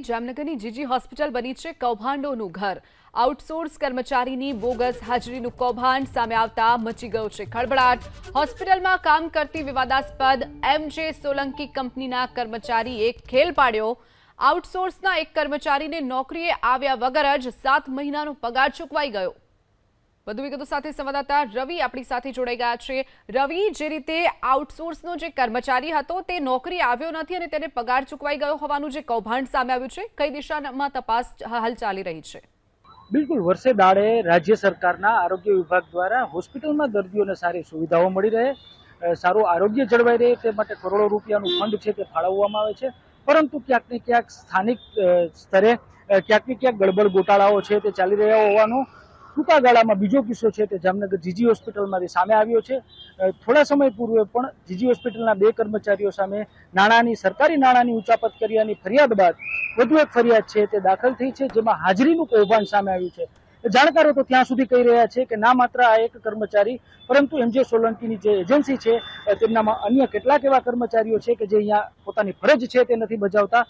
જામનગરની જીજી હોસ્પિટલ બની છે કૌભાંડોનું ઘર। આઉટસોર્સ કર્મચારીની બોગસ હાજરીનું કૌભાંડ સામે આવતા મચી ગયો છે ખળભળાટ। હોસ્પિટલમાં કામ કરતી વિવાદાસ્પદ એમજે સોલંકી કંપનીના કર્મચારીએ ખેલ પાડ્યો। આઉટસોર્સના એક કર્મચારીને નોકરીએ આવ્યા વગર જ 7 મહિનાનો પગાર ચૂકવાઈ ગયો। વધુ વિગતો સાથે સંવાદદાતા રવિ આપણી સાથે જોડાઈ ગયા છે। રવિ, જે રીતે આઉટસોર્સનો જે કર્મચારી હતો તે નોકરી આવ્યો નથી અને તેને પગાર ચૂકવાઈ ગયો હોવાનું જે કૌભાંડ સામે આવ્યું છે, કઈ દિશામાં તપાસ હાલ ચાલી રહી છે? બિલકુલ, વર્ષે દાડે રાજ્ય સરકારના આરોગ્ય વિભાગ દ્વારા હોસ્પિટલમાં દર્દીઓને સારી સુવિધાઓ મળી રહે, સારું આરોગ્ય જળવાઈ રહે તે માટે કરોડો રૂપિયાનું ફંડ છે તે ફાળવવામાં આવે છે। પરંતુ ક્યાંક ને ક્યાંક સ્થાનિક સ્તરે ક્યાંક ને ક્યાંક ગડબડ ગોટાળાઓ છે તે ચાલી રહ્યા હોવાનું ટૂંકા ગાળામાં બીજો કિસ્સો છે તે જામનગર જીજી હોસ્પિટલમાંથી સામે આવ્યો છે। થોડા સમય પૂર્વે પણ જીજી હોસ્પિટલના 2 કર્મચારીઓ સામે સરકારી નાણાંની ઉચાપત કર્યાની ફરિયાદ બાદ વધુ એક ફરિયાદ છે તે દાખલ થઈ છે, જેમાં હાજરીનું કૌભાંડ સામે આવ્યું છે। જાણકારો તો ત્યાં સુધી કહી રહ્યા છે કે ના માત્ર આ એક કર્મચારી પરંતુ એમજે સોલંકીની જે એજન્સી છે તેમનામાં અન્ય કેટલાક એવા કર્મચારીઓ છે કે જે અહીંયા પોતાની ફરજ છે તે નથી બજાવતા।